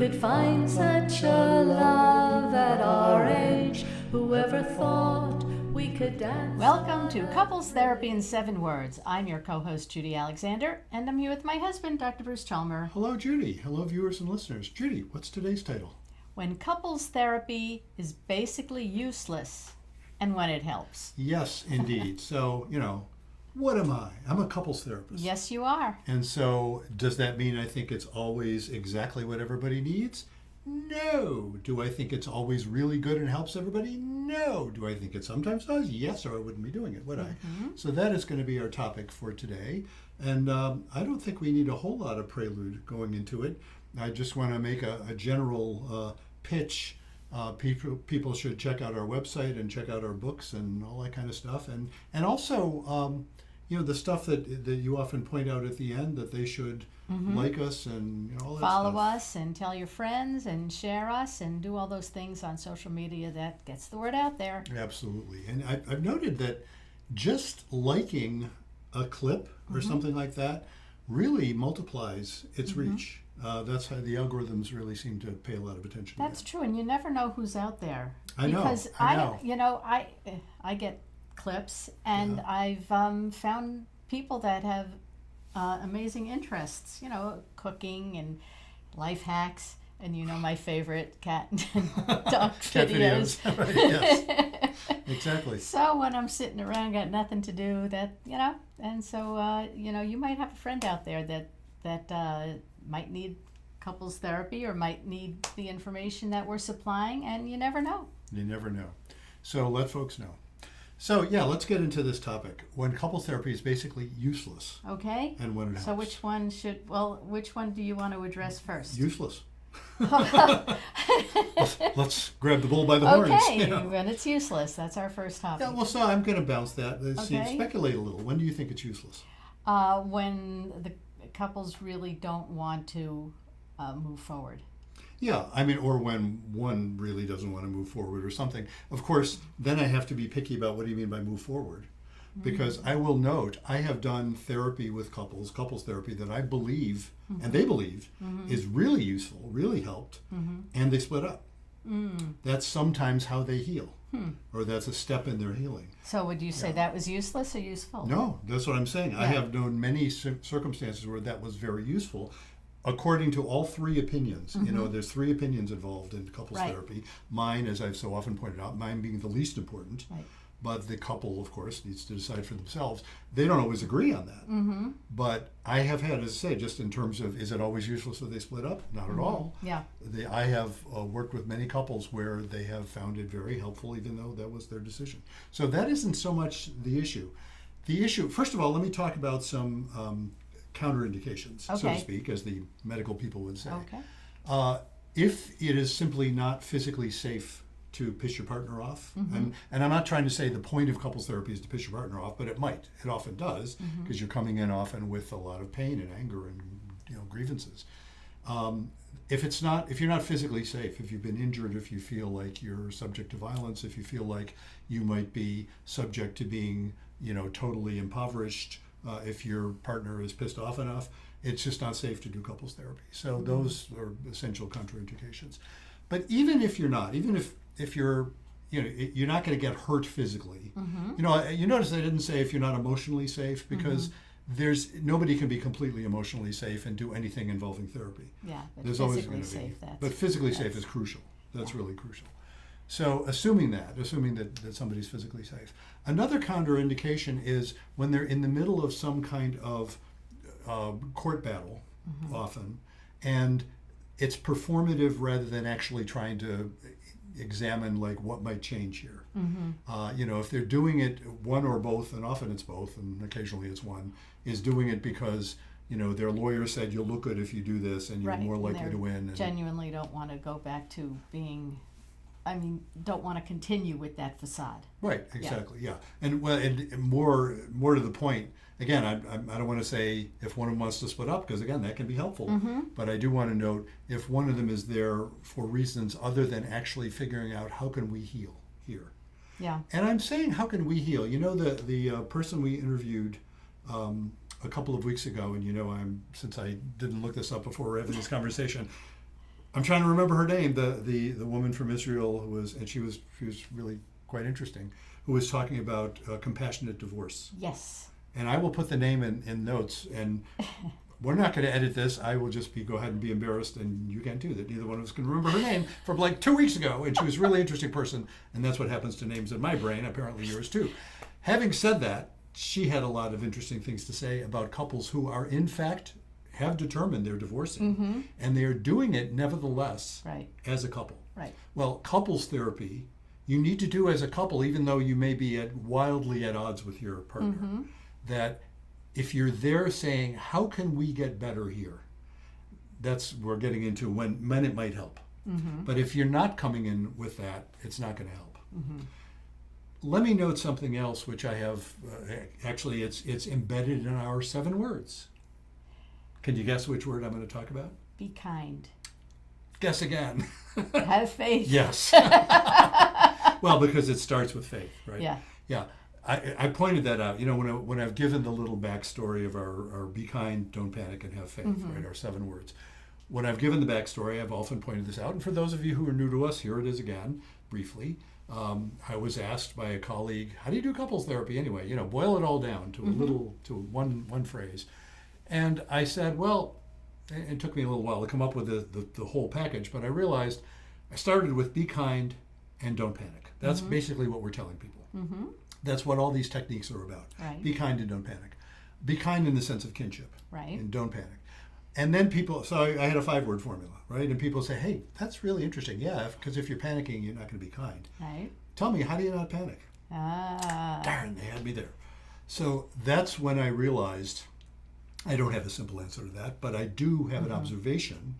could find such a love at our age. Whoever thought we could dance? Welcome to Couples Therapy in 7 Words. I'm your co-host, Judy Alexander, and I'm here with my husband, Dr. Bruce Chalmer. Hello, Judy. Hello, viewers and listeners. Judy, what's today's title? When couples therapy is basically useless and when it helps. Yes, indeed. So, what am I? I'm a couples therapist. Yes, you are. And so, does that mean I think it's always exactly what everybody needs? No. Do I think it's always really good and helps everybody? No. Do I think it sometimes does? Yes, or I wouldn't be doing it, would I? So that is going to be our topic for today. And I don't think we need a whole lot of prelude going into it. I just want to make a general pitch. People should check out our website and check out our books and all that kind of stuff. And also, the stuff that you often point out at the end, that they should like us and all that Follow stuff. us and tell your friends and share us and do all those things on social media that gets the word out there. Absolutely. And I've noted that just liking a clip or something like that really multiplies its reach. That's how the algorithms really seem to pay a lot of attention That's to true, and you never know who's out there. I know, Because I know. I get clips, and Yeah. I've found people that have amazing interests, cooking and life hacks, and my favorite cat and dog Cat videos. Right, yes. Exactly. So when I'm sitting around, got nothing to do, and so you might have a friend out there that might need couples therapy or might need the information that we're supplying, and you never know. You never know. So let folks know. So let's get into this topic. When couples therapy is basically useless. Okay. And when it helps. So which one do you want to address first? Useless. let's grab the bull by the horns. Okay, when it's useless, that's our first topic. Yeah, well, so I'm going to bounce that. Okay. Speculate a little. When do you think it's useless? When the couples really don't want to move forward. Yeah, or when one really doesn't want to move forward or something. Of course, then I have to be picky about what do you mean by move forward. Because I will note, I have done therapy with couples therapy that I believe, and they believe, is really useful, really helped, and they split up. That's sometimes how they heal, or that's a step in their healing. So would you say that was useless or useful? No, that's what I'm saying. Yeah. I have known many circumstances where that was very useful. According to all 3 opinions, there's 3 opinions involved in couples therapy. Mine, as I've so often pointed out, mine being the least important. Right. But the couple, of course, needs to decide for themselves. They don't always agree on that. But I have had, as I say, just in terms of, is it always useless if they split up? Not at all. Yeah. I have worked with many couples where they have found it very helpful, even though that was their decision. So that isn't so much the issue. The issue, first of all, let me talk about some counterindications, so to speak, as the medical people would say. Okay. If it is simply not physically safe to piss your partner off, and I'm not trying to say the point of couples therapy is to piss your partner off, but it often does, because you're coming in often with a lot of pain and anger and grievances. If you're not physically safe, if you've been injured, if you feel like you're subject to violence, if you feel like you might be subject to being totally impoverished, if your partner is pissed off enough, it's just not safe to do couples therapy. So those are essential contraindications. But even if you're not, even if you're, you're not going to get hurt physically. You notice I didn't say if you're not emotionally safe, because nobody can be completely emotionally safe and do anything involving therapy. Yeah, but there's physically always going to safe. be. But physically safe is crucial. That's really crucial. So assuming that somebody's physically safe. Another counterindication is when they're in the middle of some kind of court battle, often, and it's performative rather than actually trying to examine what might change here. If they're doing it, one or both, and often it's both, and occasionally it's one, is doing it because their lawyer said you'll look good if you do this, and you're more likely to win. And genuinely don't want to go back to being. Don't want to continue with that facade. Right, exactly, yeah. And more to the point, again, I don't want to say if one of them wants to split up, because again, that can be helpful. But I do want to note, if one of them is there for reasons other than actually figuring out how can we heal here. Yeah. And I'm saying how can we heal? The person we interviewed a couple of weeks ago, and since I didn't look this up before we're having this conversation, I'm trying to remember her name. The woman from Israel who was, and she was really quite interesting, who was talking about compassionate divorce. Yes. And I will put the name in notes, and we're not going to edit this. I will just go ahead and be embarrassed, and you can too, that neither one of us can remember her name from like 2 weeks ago. And she was a really interesting person, and that's what happens to names in my brain, apparently yours too. Having said that, she had a lot of interesting things to say about couples who are, in fact, have determined they're divorcing, and they are doing it nevertheless Right. as a couple. Right. Well, couples therapy, you need to do as a couple, even though you may be wildly at odds with your partner. That if you're there saying, how can we get better here? We're getting into when it might help. But if you're not coming in with that, it's not going to help. Let me note something else, which I have, actually it's embedded in our 7 words. Can you guess which word I'm going to talk about? Be kind. Guess again. Have faith. Yes. Well, because it starts with faith, right? Yeah. Yeah. I pointed that out. You know, when I've given the little backstory of our be kind, don't panic, and have faith, right? Our 7 words. When I've given the backstory, I've often pointed this out. And for those of you who are new to us, here it is again, briefly. I was asked by a colleague, how do you do couples therapy anyway? You know, boil it all down to one phrase. And I said, well, it took me a little while to come up with the whole package, but I realized I started with be kind and don't panic. That's basically what we're telling people. That's what all these techniques are about. Right. Be kind and don't panic. Be kind in the sense of kinship. Right. And don't panic. And then so I had a 5-word formula, right? And people say, hey, that's really interesting. Yeah, because if you're panicking, you're not going to be kind. Right. Tell me, how do you not panic? Darn, they had me there. So that's when I realized I don't have a simple answer to that, but I do have an observation,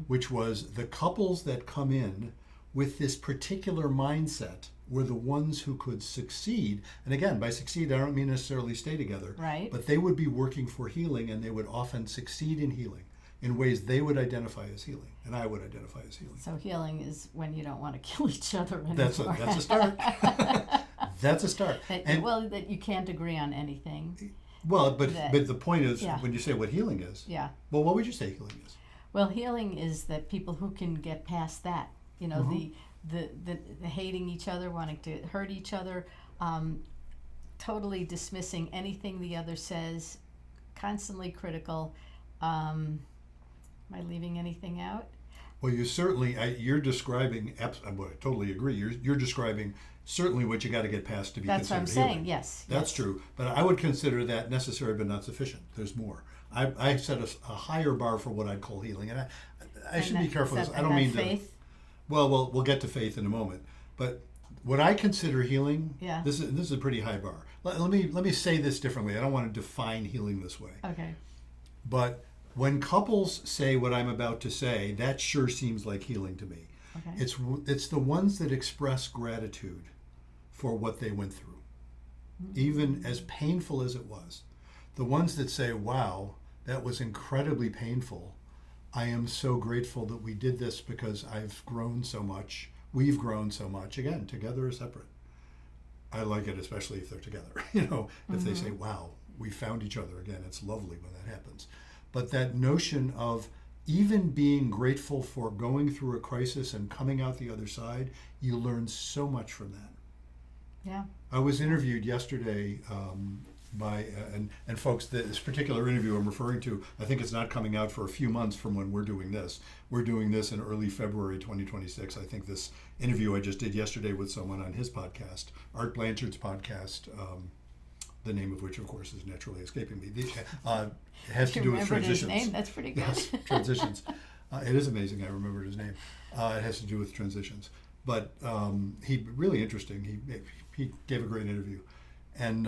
which was the couples that come in with this particular mindset were the ones who could succeed. And again, by succeed, I don't mean necessarily stay together. Right. But they would be working for healing, and they would often succeed in healing in ways they would identify as healing, and I would identify as healing. So healing is when you don't want to kill each other anymore. That's a start. That's a start. That you can't agree on anything. Well, but the point is, Yeah. when you say what healing is, Yeah. well, what would you say healing is? Well, healing is that people who can get past that, you know, the hating each other, wanting to hurt each other, totally dismissing anything the other says, constantly critical. Am I leaving anything out? Well, you certainly, you're describing, I totally agree, you're describing certainly what you got to get past to be That's what considered I'm healing. saying, yes. That's yes. true, but I would consider that necessary but not sufficient. There's more. I set a higher bar for what I'd call healing, and I should be careful. I don't mean faith? to. Well, we'll get to faith in a moment, but what I consider healing, Yeah. this is a pretty high bar. Let me say this differently. I don't want to define healing this way. Okay. But when couples say what I'm about to say, that sure seems like healing to me. Okay. It's the ones that express gratitude for what they went through, even as painful as it was. The ones that say, wow, that was incredibly painful. I am so grateful that we did this because I've grown so much. We've grown so much. Again, together or separate. I like it, especially if they're together. You know, if they say, wow, we found each other again. It's lovely when that happens. But that notion of even being grateful for going through a crisis and coming out the other side, you learn so much from that. Yeah. I was interviewed yesterday by, and folks, this particular interview I'm referring to, I think it's not coming out for a few months from when we're doing this. We're doing this in early February 2026. I think this interview I just did yesterday with someone on his podcast, Art Blanchard's podcast, the name of which, of course, is naturally escaping me. It has to do with transitions. His name? That's pretty good. Yes, transitions. It is amazing I remembered his name. It has to do with transitions. But he really interesting. He gave a great interview, and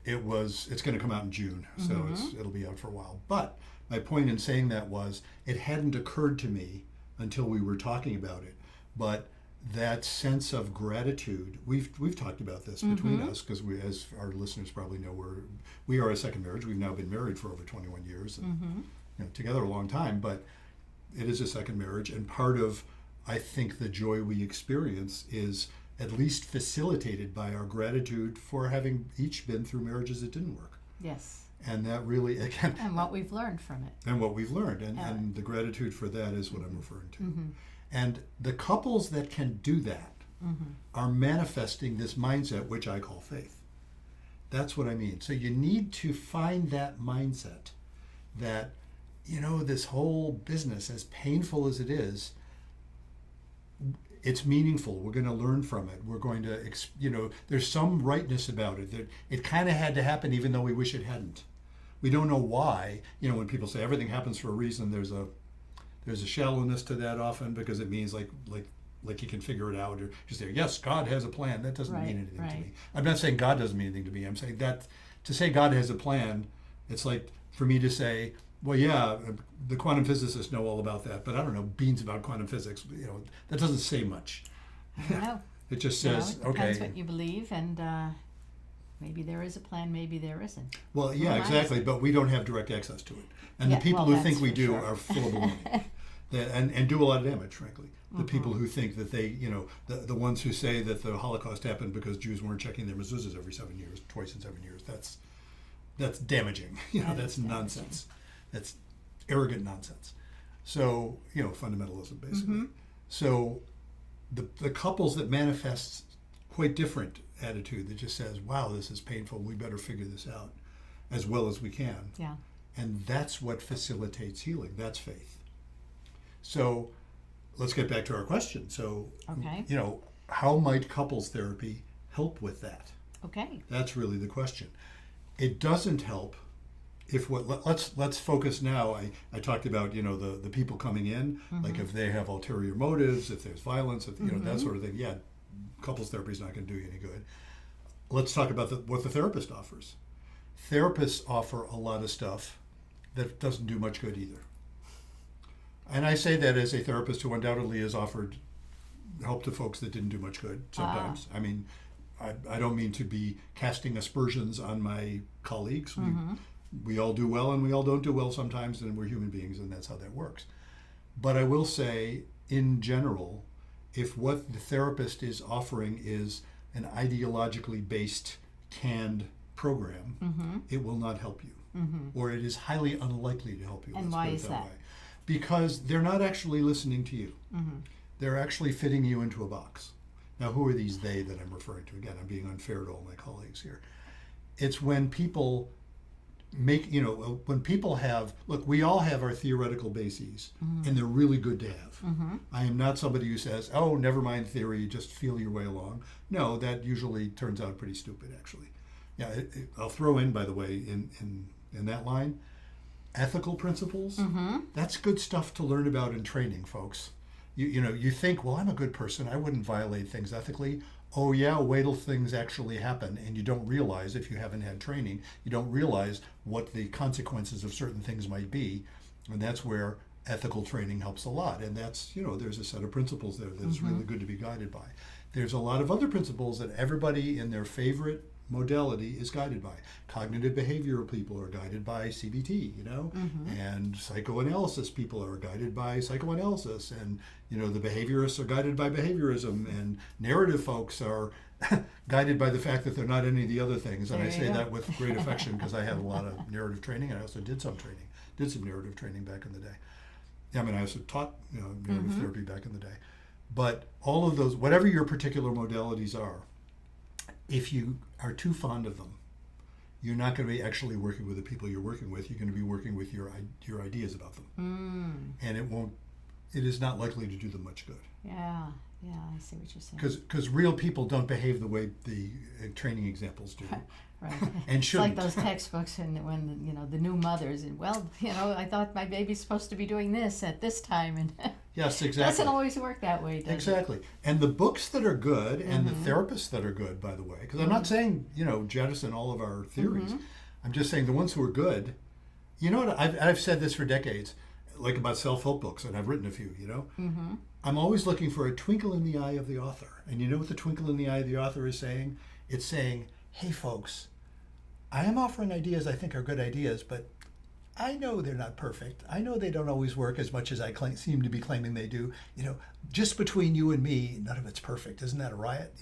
it's going to come out in June, so it'll be out for a while. But my point in saying that was it hadn't occurred to me until we were talking about it. But that sense of gratitude, we've talked about this between us, because we, as our listeners probably know, we are a second marriage. We've now been married for over 21 years and together a long time, but it is a second marriage, and part of, I think, the joy we experience is at least facilitated by our gratitude for having each been through marriages that didn't work. Yes. And that really, again, And what we've learned from it. and what we've learned, and, Yeah. and the gratitude for that is what I'm referring to. Mm-hmm. And the couples that can do that Mm-hmm. are manifesting this mindset, which I call faith. That's what I mean. So you need to find that mindset that, this whole business, as painful as it is, it's meaningful. We're going to learn from it. We're going to, there's some rightness about it. That it kind of had to happen even though we wish it hadn't. We don't know why. When people say everything happens for a reason, there's a shallowness to that often, because it means like you can figure it out, or just say, yes, God has a plan. That doesn't mean anything to me. I'm not saying God doesn't mean anything to me. I'm saying that to say God has a plan, it's like for me to say, well, yeah, the quantum physicists know all about that, but I don't know beans about quantum physics. That doesn't say much. I don't know. It just You know, says, it depends okay. what you believe, and maybe there is a plan, maybe there isn't. Well, yeah, Well, exactly, but we don't have direct access to it. And Yeah, the people well, who think that's we for do sure. are full of baloney. And do a lot of damage, frankly. The people who think that they, the ones who say that the Holocaust happened because Jews weren't checking their mezuzahs every 7 years, twice in 7 years, that's damaging. That That's is damaging. nonsense. That's arrogant nonsense. So, fundamentalism, basically. So the couples that manifest quite different attitude that just says, wow, this is painful, we better figure this out as well as we can. Yeah. And that's what facilitates healing. That's faith. So let's get back to our question. So, Okay. how might couples therapy help with that? Okay. That's really the question. It doesn't help if let's focus now. I talked about, the people coming in, like if they have ulterior motives, if there's violence, if that sort of thing. Yeah, couples therapy is not going to do you any good. Let's talk about what the therapist offers. Therapists offer a lot of stuff that doesn't do much good either. And I say that as a therapist who undoubtedly has offered help to folks that didn't do much good sometimes. I mean, I don't mean to be casting aspersions on my colleagues. We all do well and we all don't do well sometimes, and we're human beings, and that's how that works. But I will say, in general, if what the therapist is offering is an ideologically based, canned program, it will not help you. Or it is highly unlikely to help you. And let's why put it is that? way. Because they're not actually listening to you. They're actually fitting you into a box. Now, who are these they that I'm referring to? Again, I'm being unfair to all my colleagues here. It's when people when people have, look, we all have our theoretical bases, and they're really good to have. I am not somebody who says, oh, never mind theory, just feel your way along. No, that usually turns out pretty stupid, actually. Yeah, I'll throw in, by the way, in that line, ethical principles. That's good stuff to learn about in training, folks. You think, well, I'm a good person, I wouldn't violate things ethically. Oh yeah, wait till things actually happen, and you don't realize, if you haven't had training, you don't realize what the consequences of certain things might be, and that's where ethical training helps a lot. And that's, there's a set of principles there that's really good to be guided by. There's a lot of other principles that everybody in their favorite modality is guided by. Cognitive behavioral people are guided by CBT, and psychoanalysis people are guided by psychoanalysis, and the behaviorists are guided by behaviorism, and narrative folks are guided by the fact that they're not any of the other things. And I say that with great affection because I had a lot of narrative training, and I also did some narrative training back in the day. I mean, I also taught narrative therapy back in the day. But all of those, whatever your particular modalities are, if you are too fond of them, you're not going to be actually working with the people you're working with. You're going to be working with your ideas about them, and it is not likely to do them much good. Yeah, I see what you're saying. Because real people don't behave the way the training examples do. Right. And It's shouldn't. like those textbooks and when the new mothers and I thought my baby's supposed to be doing this at this time, and Yes, it exactly. doesn't always work that way, does it? Exactly. And the books that are good, and the therapists that are good, by the way, because I'm not saying, jettison all of our theories. I'm just saying the ones who are good, what, I've said this for decades, like about self-help books, and I've written a few, I'm always looking for a twinkle in the eye of the author. And you know what the twinkle in the eye of the author is saying? It's saying, hey folks, I am offering ideas I think are good ideas, but I know they're not perfect. I know they don't always work as much as I seem to be claiming they do. Just between you and me, none of it's perfect. Isn't that a riot?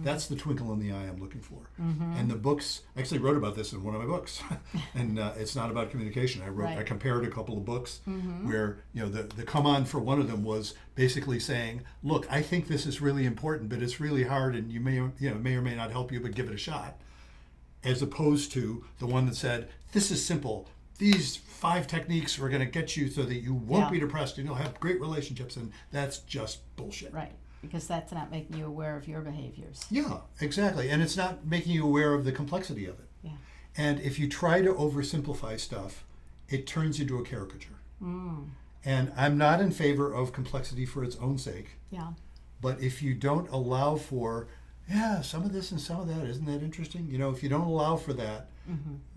That's the twinkle in the eye I'm looking for. And the books, I actually wrote about this in one of my books. And it's not about communication. I compared a couple of books where, the come on for one of them was basically saying, look, I think this is really important, but it's really hard and you may or may not help you, but give it a shot. As opposed to the one that said, this is simple. These 5 techniques are going to get you so that you won't be depressed and you'll have great relationships. And that's just bullshit. Right. Because that's not making you aware of your behaviors. Yeah, exactly. And it's not making you aware of the complexity of it. Yeah. And if you try to oversimplify stuff, it turns into a caricature. And I'm not in favor of complexity for its own sake. Yeah. But if you don't allow for, some of this and some of that, isn't that interesting? If you don't allow for that,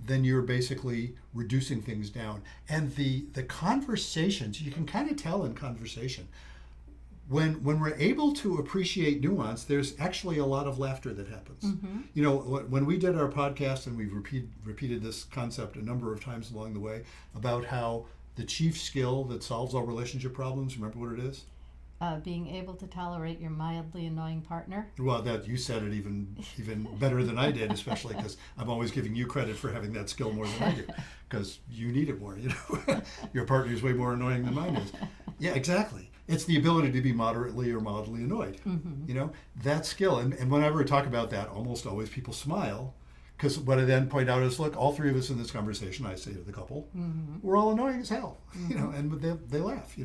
then you're basically reducing things down. And the conversations, you can kind of tell in conversation, when we're able to appreciate nuance, there's actually a lot of laughter that happens. When we did our podcast, and we've repeated this concept a number of times along the way, about how the chief skill that solves all relationship problems, remember what it is? Being able to tolerate your mildly annoying partner. Well, that you said it even better than I did, especially because I'm always giving you credit for having that skill more than I do, because you need it more. Your partner is way more annoying than mine is. Yeah, exactly. It's the ability to be moderately or mildly annoyed. That skill. And whenever I talk about that, almost always people smile, because what I then point out is, look, all 3 of us in this conversation, I say to the couple, we're all annoying as hell, and they laugh,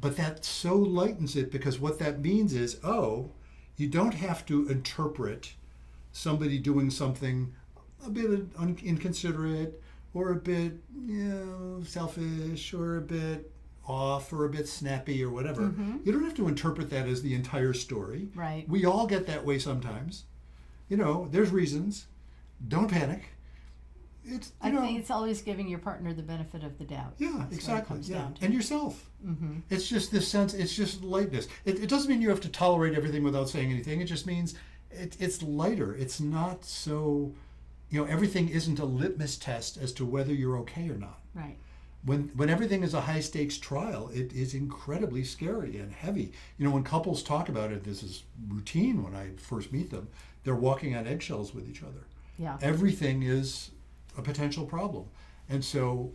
But that so lightens it, because what that means is, you don't have to interpret somebody doing something a bit inconsiderate or a bit, selfish or a bit off or a bit snappy or whatever. You don't have to interpret that as the entire story. Right. We all get that way sometimes. There's reasons. Don't panic. I think it's always giving your partner the benefit of the doubt. Yeah, exactly. Yeah, and yourself. It's just this sense. It's just lightness. It doesn't mean you have to tolerate everything without saying anything. It just means it's lighter. It's not so. Everything isn't a litmus test as to whether you're okay or not. Right. When everything is a high stakes trial, it is incredibly scary and heavy. When couples talk about it, this is routine when I first meet them. They're walking on eggshells with each other. Yeah. Everything is a potential problem. And so,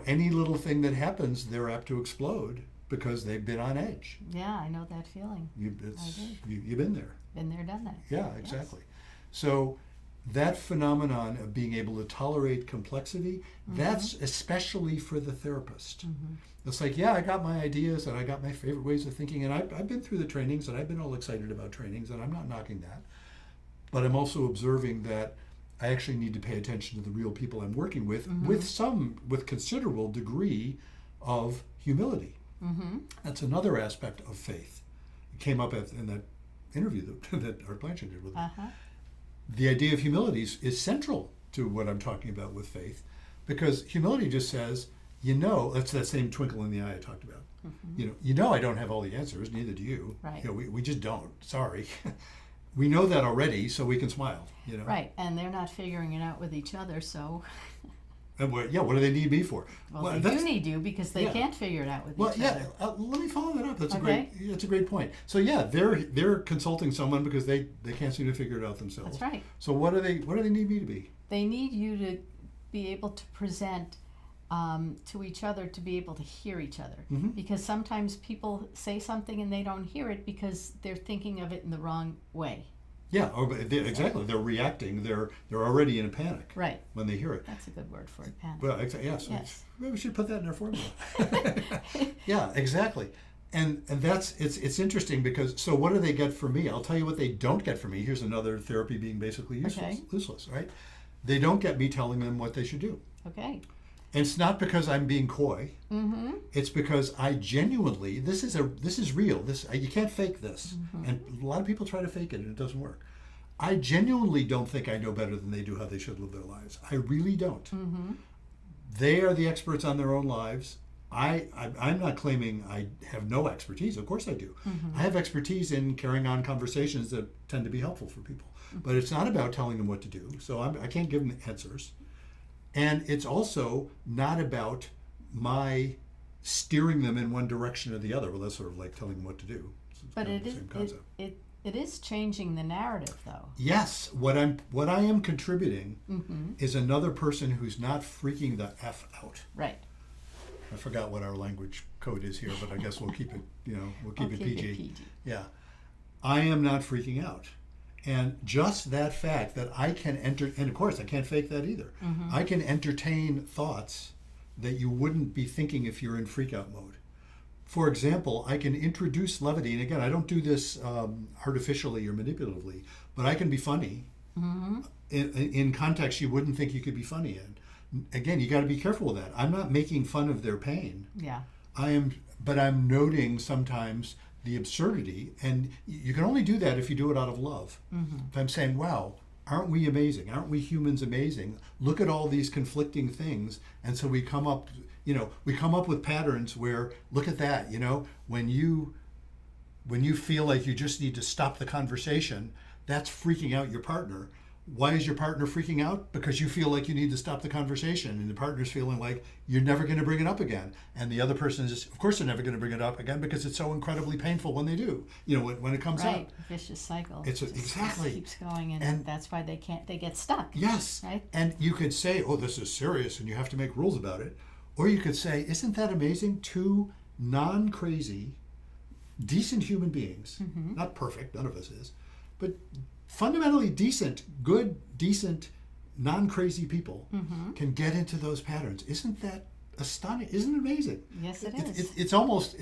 any little thing that happens, they're apt to explode because they've been on edge. Yeah, I know that feeling. You've been there. Been there, done that. Yeah, exactly. Yes. So that phenomenon of being able to tolerate complexity, that's especially for the therapist. It's like, I got my ideas and I got my favorite ways of thinking, and I've been through the trainings and I've been all excited about trainings, and I'm not knocking that. But I'm also observing that I actually need to pay attention to the real people I'm working with with considerable degree of humility. That's another aspect of faith. It came up in that interview that Art Blanchard did with me. The idea of humility is central to what I'm talking about with faith, because humility just says, that's that same twinkle in the eye I talked about. I don't have all the answers, neither do you. Right. We just don't. Sorry. We know that already, so we can smile. Right, and they're not figuring it out with each other, so. And what do they need me for? Well, they do need you because they can't figure it out with each other. Let me follow that up. That's a great point. So they're consulting someone because they can't seem to figure it out themselves. That's right. So what do they need me to be? They need you to be able to present to each other, to be able to hear each other, because sometimes people say something and they don't hear it because they're thinking of it in the wrong way. Yeah, exactly. They're reacting. They're already in a panic. Right. When they hear it. That's a good word for it, panic. Well, yes. Maybe we should put that in our formula. Yeah, exactly. And it's interesting because, so what do they get from me? I'll tell you what they don't get from me. Here's another therapy being basically useless, right? They don't get me telling them what they should do. Okay. And it's not because I'm being coy. It's because I genuinely, this is real. You can't fake this. And a lot of people try to fake it and it doesn't work. I genuinely don't think I know better than they do how they should live their lives. I really don't. They are the experts on their own lives. I'm not claiming I have no expertise. Of course I do. I have expertise in carrying on conversations that tend to be helpful for people. But it's not about telling them what to do. So I can't give them answers. And it's also not about my steering them in one direction or the other. Well, that's sort of like telling them what to do. It's But kind of it the is same concept. it is changing the narrative, though. Yes, what I am contributing Mm-hmm. is another person who's not freaking the F out. Right. I forgot what our language code is here, but I guess we'll keep it, we'll keep I'll it keep PG. it PG. Yeah. I am not freaking out. And just that fact that I can and of course I can't fake that either. Mm-hmm. I can entertain thoughts that you wouldn't be thinking if you're in freak out mode. For example, I can introduce levity, and again, I don't do this artificially or manipulatively, but I can be funny Mm-hmm. in context you wouldn't think you could be funny in. Again, you got to be careful with that. I'm not making fun of their pain. Yeah. But I'm noting sometimes the absurdity, and you can only do that if you do it out of love. Mm-hmm. If I'm saying, wow, aren't we amazing? Aren't we humans amazing? Look at all these conflicting things. And so we come up with patterns where, look at that, when you feel like you just need to stop the conversation, that's freaking out your partner. Why is your partner freaking out? Because you feel like you need to stop the conversation, and the partner's feeling like you're never going to bring it up again. And the other person is, of course, they're never going to bring it up again because it's so incredibly painful when they do. When it comes up. Right. Vicious cycle. It's exactly. It keeps going, and And- that's why they get stuck. Yes. Right. And you could say, oh, this is serious, and you have to make rules about it. Or you could say, isn't that amazing? Two non-crazy, decent human beings, Mm-hmm. not perfect, none of us is, but fundamentally decent, good, decent, non-crazy people Mm-hmm. can get into those patterns. Isn't that astonishing? Isn't it amazing? Yes, it is. It's almost,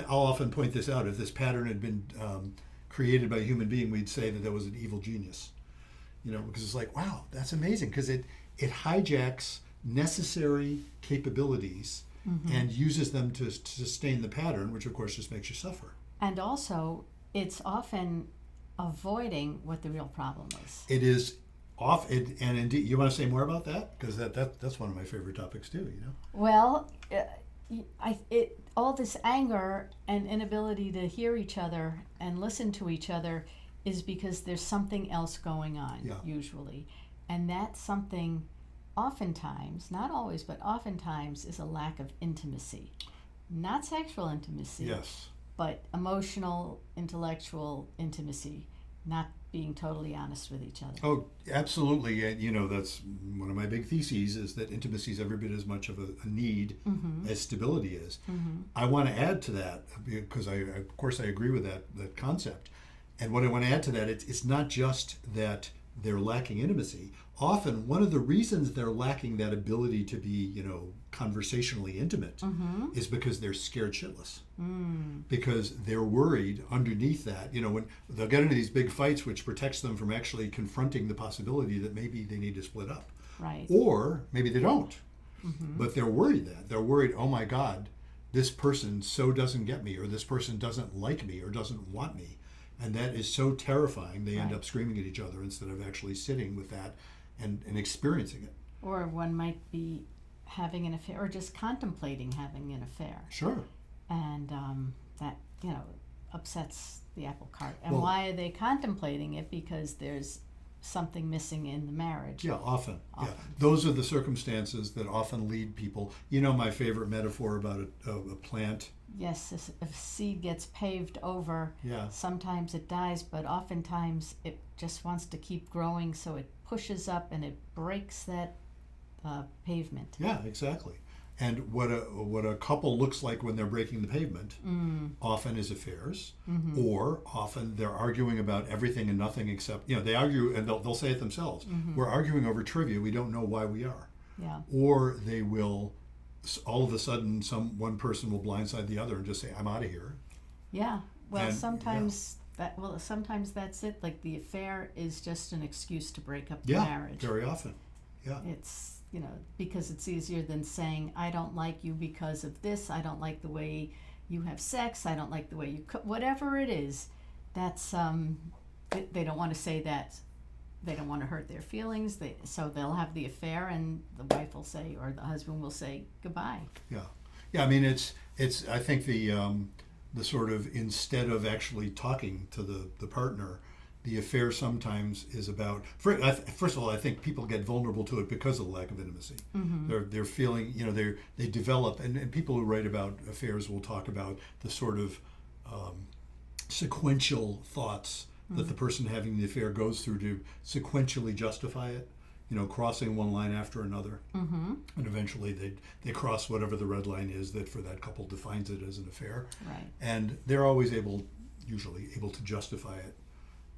I'll often point this out, if this pattern had been created by a human being, we'd say that there was an evil genius. Because it's like, wow, that's amazing, because it hijacks necessary capabilities Mm-hmm. and uses them to sustain the pattern, which of course just makes you suffer. And also, it's often avoiding what the real problem is. It is off, and indeed, you want to say more about that? Because that's one of my favorite topics too, Well, all this anger and inability to hear each other and listen to each other is because there's something else going on, Yeah. usually. And that something, oftentimes, not always, but oftentimes, is a lack of intimacy. Not sexual intimacy, Yes. but emotional, intellectual intimacy, not being totally honest with each other. Oh, absolutely. And, that's one of my big theses, is that intimacy is every bit as much of a need Mm-hmm. as stability is. Mm-hmm. I want to add to that, because of course I agree with that concept. And what I want to add to that, it's not just that they're lacking intimacy. Often one of the reasons they're lacking that ability to be, conversationally intimate Mm-hmm. is because they're scared shitless. Mm. Because they're worried underneath that, when they'll get into these big fights, which protects them from actually confronting the possibility that maybe they need to split up. Right. Or maybe they don't. Mm-hmm. But they're worried they're worried, oh my God, this person so doesn't get me, or this person doesn't like me, or doesn't want me. And that is so terrifying, they end Right. up screaming at each other instead of actually sitting with that and experiencing it. Or one might be having an affair or just contemplating having an affair. Sure. And that, upsets the apple cart. And Well- why are they contemplating it? Because there's something missing in the marriage. Yeah, often. Yeah. Often. Those are the circumstances that often lead people. My favorite metaphor about a plant. Yes, if a seed gets paved over, Yeah. sometimes it dies, but oftentimes it just wants to keep growing, so it pushes up and it breaks that pavement. Yeah, exactly. And what a couple looks like when they're breaking the pavement often is affairs, Mm-hmm. or often they're arguing about everything and nothing except, they argue, and they'll say it themselves. Mm-hmm. We're arguing over trivia. We don't know why we are. Yeah. Or they will, all of a sudden, one person will blindside the other and just say, I'm out of here. Yeah. Well, And, sometimes sometimes that's it. Like the affair is just an excuse to break up the Yeah, marriage. very often. Yeah. It's, because it's easier than saying, I don't like you because of this. I don't like the way you have sex. I don't like the way you cook. Whatever it is, that's, they don't want to say that. They don't want to hurt their feelings. So they'll have the affair, and the wife will say, or the husband will say, goodbye. Yeah. I mean, it's. I think the sort of, instead of actually talking to the partner, the affair sometimes is about. First of all, I think people get vulnerable to it because of the lack of intimacy. They're feeling, they develop, and people who write about affairs will talk about the sort of sequential thoughts that the person having the affair goes through to sequentially justify it. Crossing one line after another, and eventually they cross whatever the red line is that for that couple defines it as an affair. Right. And they're always usually able to justify it,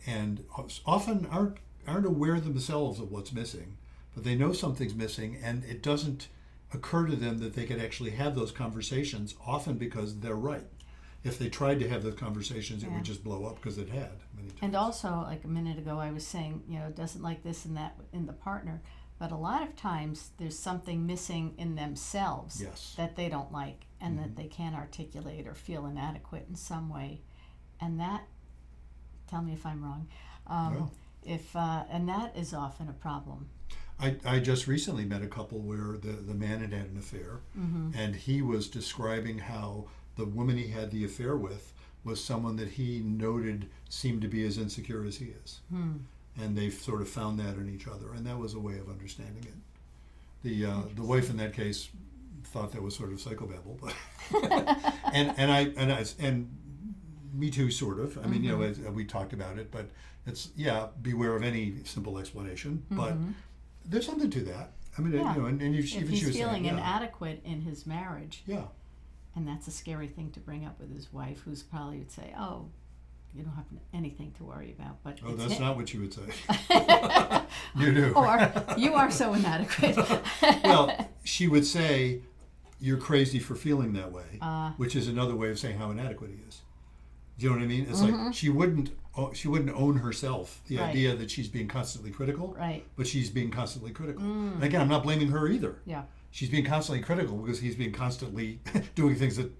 and often aren't aware themselves of what's missing, but they know something's missing, and it doesn't occur to them that they could actually have those conversations. Often because they're right. If they tried to have those conversations, it would just blow up because it had many times. And also, like a minute ago, I was saying, doesn't like this and that in the partner, but a lot of times there's something missing in themselves that they don't like, and that they can't articulate or feel inadequate in some way, and that, tell me if I'm wrong, No. And that is often a problem. I just recently met a couple where the man had an affair, and he was describing how the woman he had the affair with was someone that he noted seemed to be as insecure as he is. And they sort of found that in each other, and that was a way of understanding it. The wife in that case thought that was sort of psychobabble, but and me too, sort of. I mean, as we talked about it, but it's beware of any simple explanation. But there's something to that. I mean, and even if she he's was feeling saying, inadequate in his marriage, yeah. and that's a scary thing to bring up with his wife, who's probably would say, "Oh, you don't have anything to worry about." But Oh, that's not what you would say. You do. Or you are so inadequate. Well, she would say, "You're crazy for feeling that way," which is another way of saying how inadequate he is. Do you know what I mean? It's like she wouldn't own herself. The idea that she's being constantly critical, but she's being constantly critical. And again, I'm not blaming her either. Yeah. She's being constantly critical because he's being constantly doing things that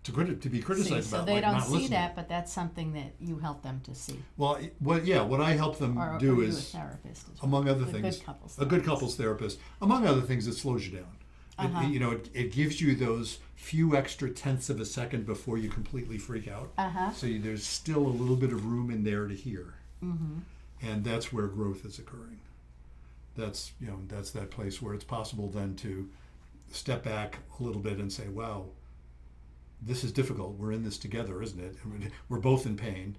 to be criticized about. So they like don't not see listening. that, but that's something that you help them to see. What I help them Or do you is, a therapist as well. among other A things, good couples a good couples therapist. Among other things, it slows you down. It gives you those few extra tenths of a second before you completely freak out. So there's still a little bit of room in there to hear, and that's where growth is occurring. That's that place where it's possible then to step back a little bit and say, "Wow, this is difficult. We're in this together, isn't it? I mean, we're both in pain.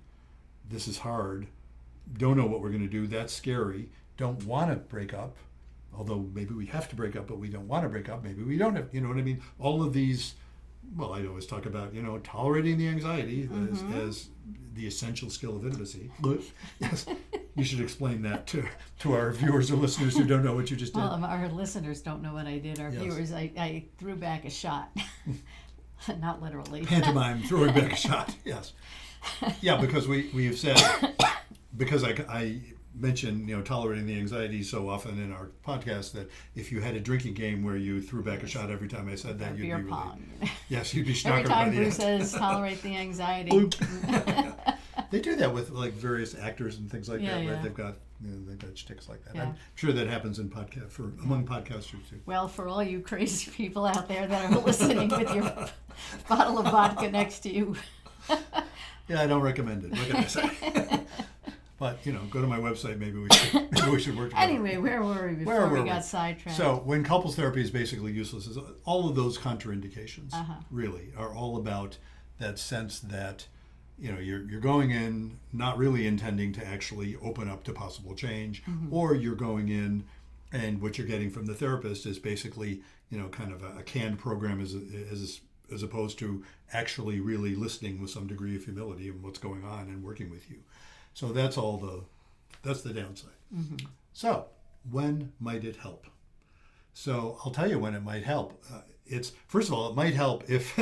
This is hard. Don't know what we're going to do. That's scary. Don't want to break up." Although maybe we have to break up, but we don't want to break up. Maybe we don't have, you know what I mean? All of these, well, I always talk about, tolerating the anxiety as the essential skill of intimacy. Yes, you should explain that to our viewers or listeners who don't know what you just did. Well, our listeners don't know what I did. Our viewers, I threw back a shot. Not literally. Pantomime, throwing back a shot, yes. Yeah, because we have said, because I mention tolerating the anxiety so often in our podcast that if you had a drinking game where you threw back a shot every time I said that, you'd be really yes, you'd be every snarkered time by the Bruce end. says tolerate the anxiety. They do that with like various actors and things like that, right? Yeah. They've got shticks like that. Yeah. I'm sure that happens in podcast among podcasters too. Well, for all you crazy people out there that are listening with your bottle of vodka next to you. Yeah, I don't recommend it. What can I say? But go to my website. Maybe we should work together. Anyway, where were we before we got sidetracked? So when couples therapy is basically useless, is all of those contraindications really are all about that sense that you're going in not really intending to actually open up to possible change, or you're going in and what you're getting from the therapist is basically kind of a canned program as opposed to actually really listening with some degree of humility of what's going on and working with you. So that's the downside. So when might it help? So I'll tell you when it might help. It's first of all, it might help if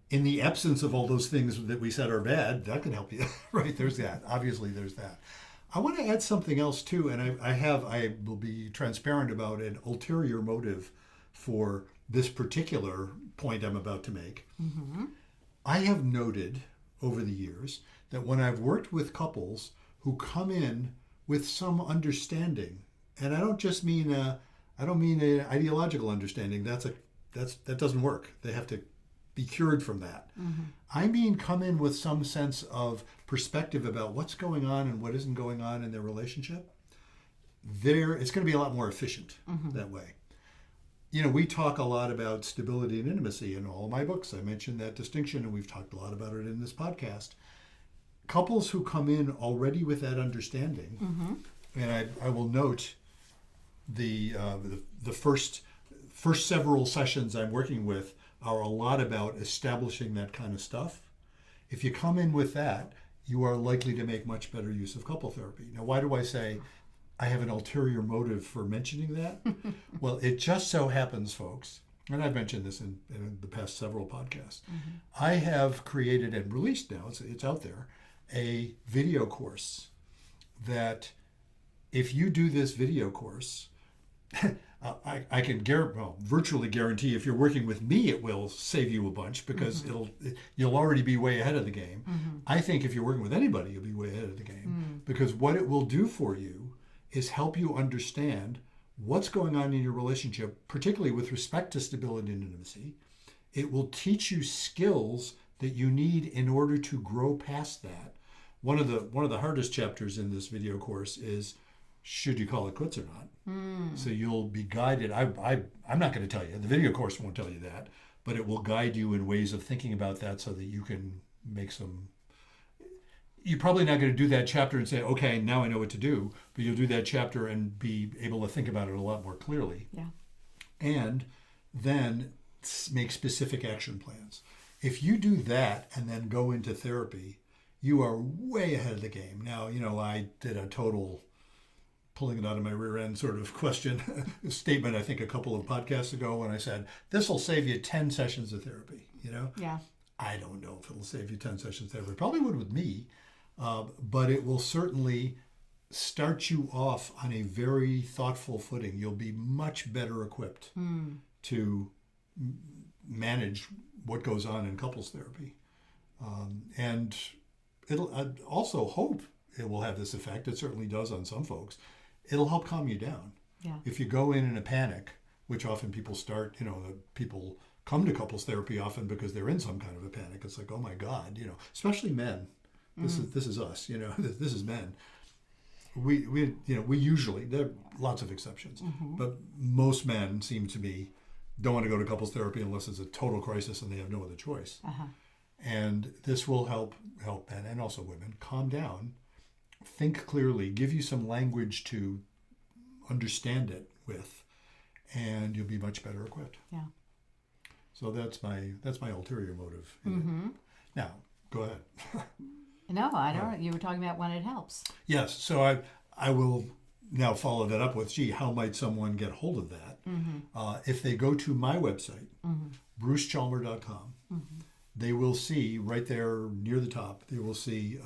in the absence of all those things that we said are bad, that can help you, right? There's that. Obviously, there's that. I want to add something else too, and I will be transparent about an ulterior motive for this particular point I'm about to make. I have noted over the years that when I've worked with couples who come in with some understanding, and I don't just mean an ideological understanding. That doesn't work. They have to be cured from that. I mean, come in with some sense of perspective about what's going on and what isn't going on in their relationship. It's going to be a lot more efficient that way. We talk a lot about stability and intimacy in all of my books. I mentioned that distinction, and we've talked a lot about it in this podcast. Couples who come in already with that understanding, and I will note the first several sessions I'm working with are a lot about establishing that kind of stuff. If you come in with that, you are likely to make much better use of couple therapy. Now, why do I say I have an ulterior motive for mentioning that? Well, it just so happens, folks, and I've mentioned this in the past several podcasts, I have created and released now, it's out there, a video course that if you do this video course, I can virtually guarantee if you're working with me, it will save you a bunch because you'll already be way ahead of the game. I think if you're working with anybody, you'll be way ahead of the game because what it will do for you is help you understand what's going on in your relationship, particularly with respect to stability and intimacy. It will teach you skills that you need in order to grow past that. One of the hardest chapters in this video course is should you call it quits or not? So you'll be guided. I'm not going to tell you. The video course won't tell you that, but it will guide you in ways of thinking about that so that you can make some. You're probably not going to do that chapter and say, okay, now I know what to do, but you'll do that chapter and be able to think about it a lot more clearly. Yeah. And then make specific action plans. If you do that and then go into therapy, you are way ahead of the game. Now, I did a total pulling it out of my rear end sort of statement, I think a couple of podcasts ago when I said, this will save you 10 sessions of therapy, Yeah. I don't know if it'll save you 10 sessions of therapy. It probably would with me, but it will certainly start you off on a very thoughtful footing. You'll be much better equipped to manage what goes on in couples therapy. And it'll also hope it will have this effect. It certainly does on some folks. It'll help calm you down. Yeah. If you go in a panic, which often people start, people come to couples therapy often because they're in some kind of a panic. It's like, oh my God, especially men. This is us, this is men. We usually, there are lots of exceptions, but most men seem to be don't want to go to couples therapy unless it's a total crisis and they have no other choice. And this will help men and also women calm down, think clearly, give you some language to understand it with, and you'll be much better equipped. Yeah. So that's my ulterior motive. Now, go ahead. No, I don't. You were talking about when it helps. Yes. So I will now follow that up with, how might someone get hold of that? If they go to my website, brucechalmer.com, they will see right there near the top, they will see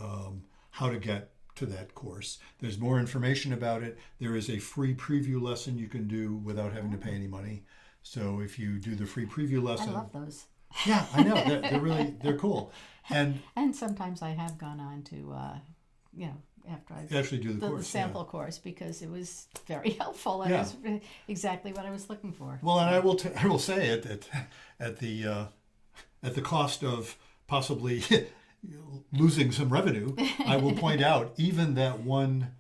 how to get to that course. There's more information about it. There is a free preview lesson you can do without having to pay any money. So if you do the free preview lesson. I love those. Yeah, I know. They're cool. And sometimes I have gone on to, after I actually do the course, the sample course, because it was very helpful and it was exactly what I was looking for. Well, and I will say it at the cost of possibly losing some revenue, I will point out even that one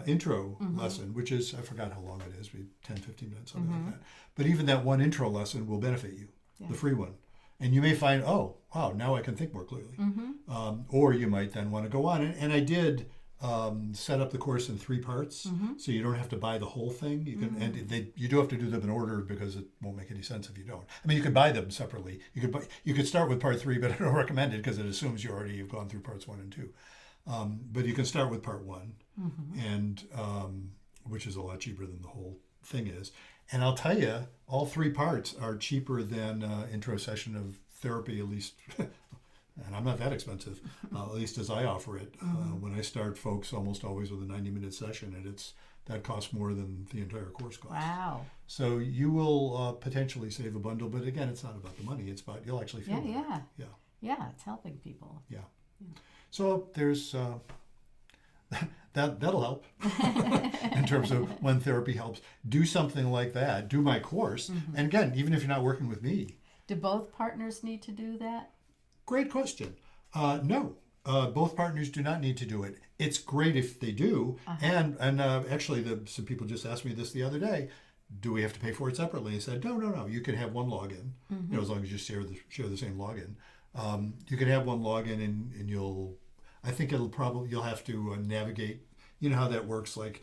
intro lesson, which is, I forgot how long it is, 10, 15 minutes, something like that. But even that one intro lesson will benefit you, the free one. And you may find, oh, wow, now I can think more clearly. Or you might then want to go on. And I did set up the course in 3 parts, so you don't have to buy the whole thing. You can, and you do have to do them in order because it won't make any sense if you don't. I mean, you could buy them separately. You could start with part 3, but I don't recommend it because it assumes you've gone through parts 1 and 2. But you can start with part 1, and which is a lot cheaper than the whole thing is. And I'll tell you, all 3 parts are cheaper than intro session of therapy, at least. And I'm not that expensive, at least as I offer it. When I start folks almost always with a 90-minute session, and that costs more than the entire course costs. Wow. So you will potentially save a bundle, but again, it's not about the money. It's about you'll actually feel better. Yeah, it's helping people. Yeah. So there's that'll help in terms of when therapy helps. Do something like that. Do my course. And again, even if you're not working with me, Do both partners need to do that? Great question. No, both partners do not need to do it. It's great if they do. And actually, some people just asked me this the other day. Do we have to pay for it separately? I said, no. You can have one login. As long as you share the same login. You can have one login, and you'll have to navigate. You know how that works. Like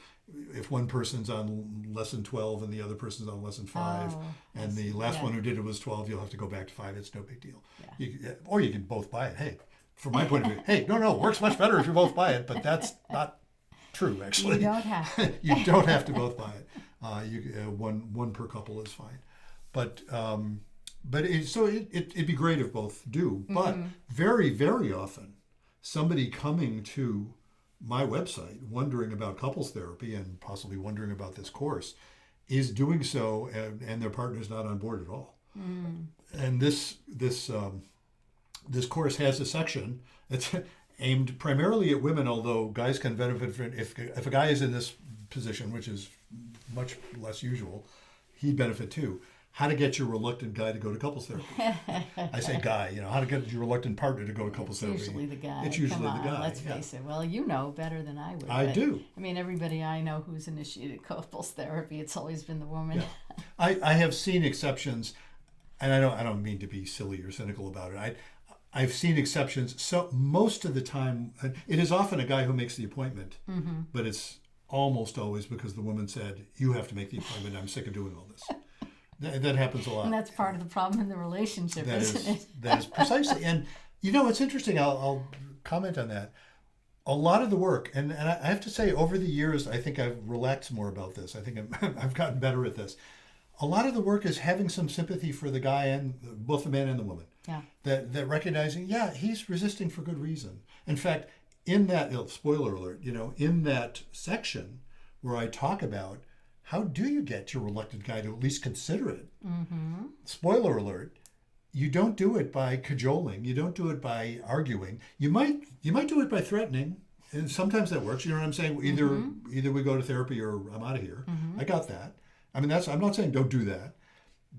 if one person's on lesson 12 and the other person's on lesson 5, and the last one who did it was 12, you'll have to go back to 5. It's no big deal. Yeah. Or you can both buy it. Hey, from my point of view, hey, no, it works much better if you both buy it, but that's not true, actually. You don't have to. You don't have to both buy it. One per couple is fine. But it'd be great if both do. But very, very often, somebody coming to my website wondering about couples therapy and possibly wondering about this course is doing so, and their partner's not on board at all. And this course has a section that's aimed primarily at women, although guys can benefit from it. If a guy is in this position, which is much less usual, he'd benefit too. How to get your reluctant guy to go to couples therapy. I say guy, how to get your reluctant partner to go to couples therapy. It's usually the guy. It's usually Come on, the guy. Let's face it. Well, you know better than I would. I do. I mean, everybody I know who's initiated couples therapy, it's always been the woman. Yeah. I have seen exceptions, and I don't mean to be silly or cynical about it. I've seen exceptions. So most of the time, it is often a guy who makes the appointment, but it's almost always because the woman said, "You have to make the appointment. I'm sick of doing all this." That happens a lot. And that's part of the problem in the relationship, isn't it? That is precisely. And, it's interesting. I'll comment on that. A lot of the work, and I have to say, over the years, I think I've relaxed more about this. I think I've gotten better at this. A lot of the work is having some sympathy for the guy and both the man and the woman. Yeah. That recognizing, he's resisting for good reason. In fact, in that, spoiler alert, in that section where I talk about how do you get your reluctant guy to at least consider it? Spoiler alert, you don't do it by cajoling. You don't do it by arguing. You might do it by threatening, and sometimes that works. You know what I'm saying? Either we go to therapy or I'm out of here. I got that. I mean, I'm not saying don't do that,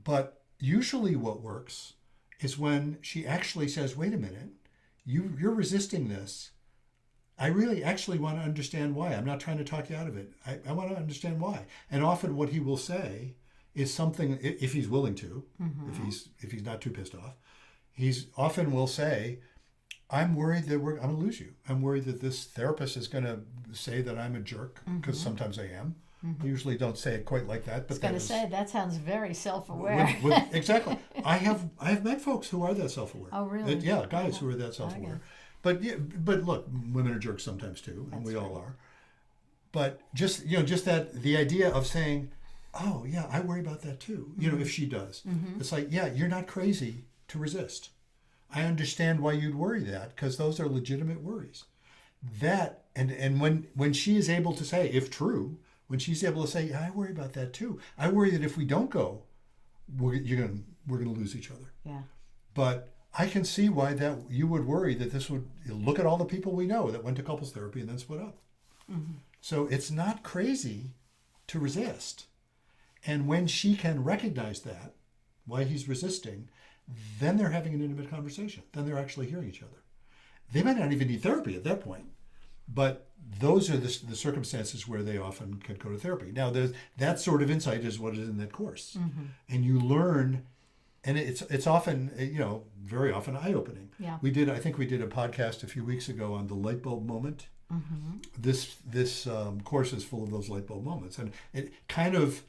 but usually what works is when she actually says, "Wait a minute, you're resisting this. I really actually want to understand why. I'm not trying to talk you out of it. I want to understand why." And often what he will say is something, if he's willing to, if he's not too pissed off, he's often will say, "I'm worried that I'm going to lose you. I'm worried that this therapist is going to say that I'm a jerk," because sometimes I am. I usually don't say it quite like that. But I was going to say, that sounds very self-aware. Exactly. I have met folks who are that self-aware. Oh, really? Guys who are that self-aware. But look, women are jerks sometimes too, and we all are. But just that the idea of saying, "Oh yeah, I worry about that too." If she does, it's like, yeah, you're not crazy to resist. I understand why you'd worry that, because those are legitimate worries. That and when she is able to say, if true, when she's able to say, "Yeah, I worry about that too. I worry that if we don't go, we're gonna lose each other." Yeah. But I can see why that you would worry that this would look at all the people we know that went to couples therapy and then split up. So it's not crazy to resist. And when she can recognize that, why he's resisting, then they're having an intimate conversation. Then they're actually hearing each other. They might not even need therapy at that point, but those are the circumstances where they often could go to therapy. Now, that sort of insight is what is in that course. And you learn. And it's often, very often eye-opening. Yeah. I think we did a podcast a few weeks ago on the light bulb moment. This course is full of those light bulb moments. And it kind of,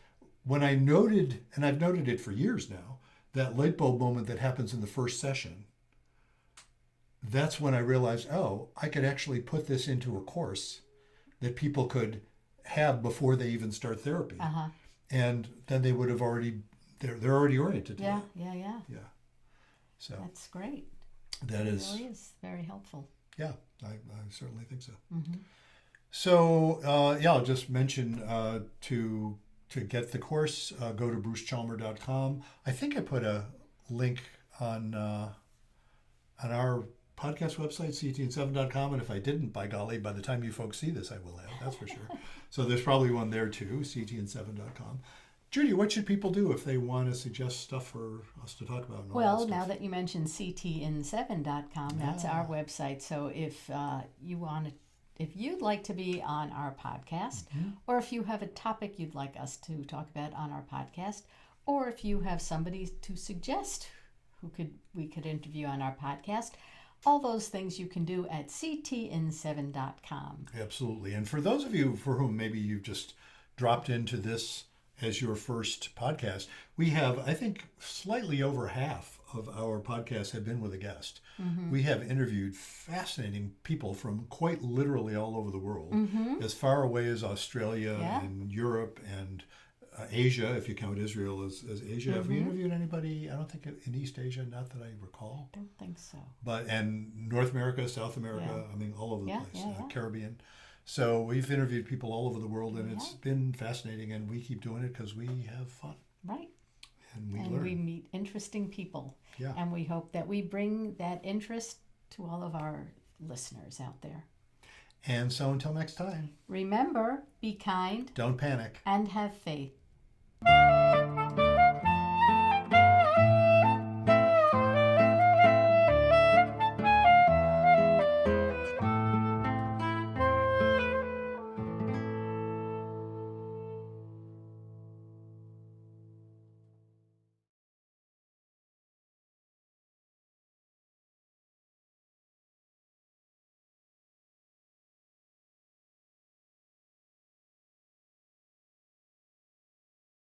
when I noted, and I've noted it for years now, that light bulb moment that happens in the first session, that's when I realized, I could actually put this into a course that people could have before they even start therapy. And then they would have they're already oriented to that. Yeah. So that's great. That it is really is very helpful. Yeah, I certainly think so. So I'll just mention to get the course, go to brucechalmer.com. I think I put a link on our podcast website, ctn7.com, and if I didn't, by golly, by the time you folks see this, I will have, that's for sure. So there's probably one there too, ctn7.com. Judy, what should people do if they want to suggest stuff for us to talk about? And all Well, that stuff? now that you mentioned ctn7.com, that's our website. So if if you'd like to be on our podcast, or if you have a topic you'd like us to talk about on our podcast, or if you have somebody to suggest we could interview on our podcast, all those things you can do at ctn7.com. Absolutely. And for those of you for whom maybe you've just dropped into this as your first podcast, we have, I think, slightly over half of our podcasts have been with a guest. We have interviewed fascinating people from quite literally all over the world, as far away as Australia and Europe and Asia, if you count Israel as Asia. Have we interviewed anybody, I don't think in East Asia, not that I recall. I don't think so. But, and North America, South America, I mean, all over the place, Caribbean. So we've interviewed people all over the world, and it's been fascinating, and we keep doing it because we have fun. Right. And we and learn. we meet interesting people. Yeah. And we hope that we bring that interest to all of our listeners out there. And so until next time, Remember, be kind don't panic. and have faith.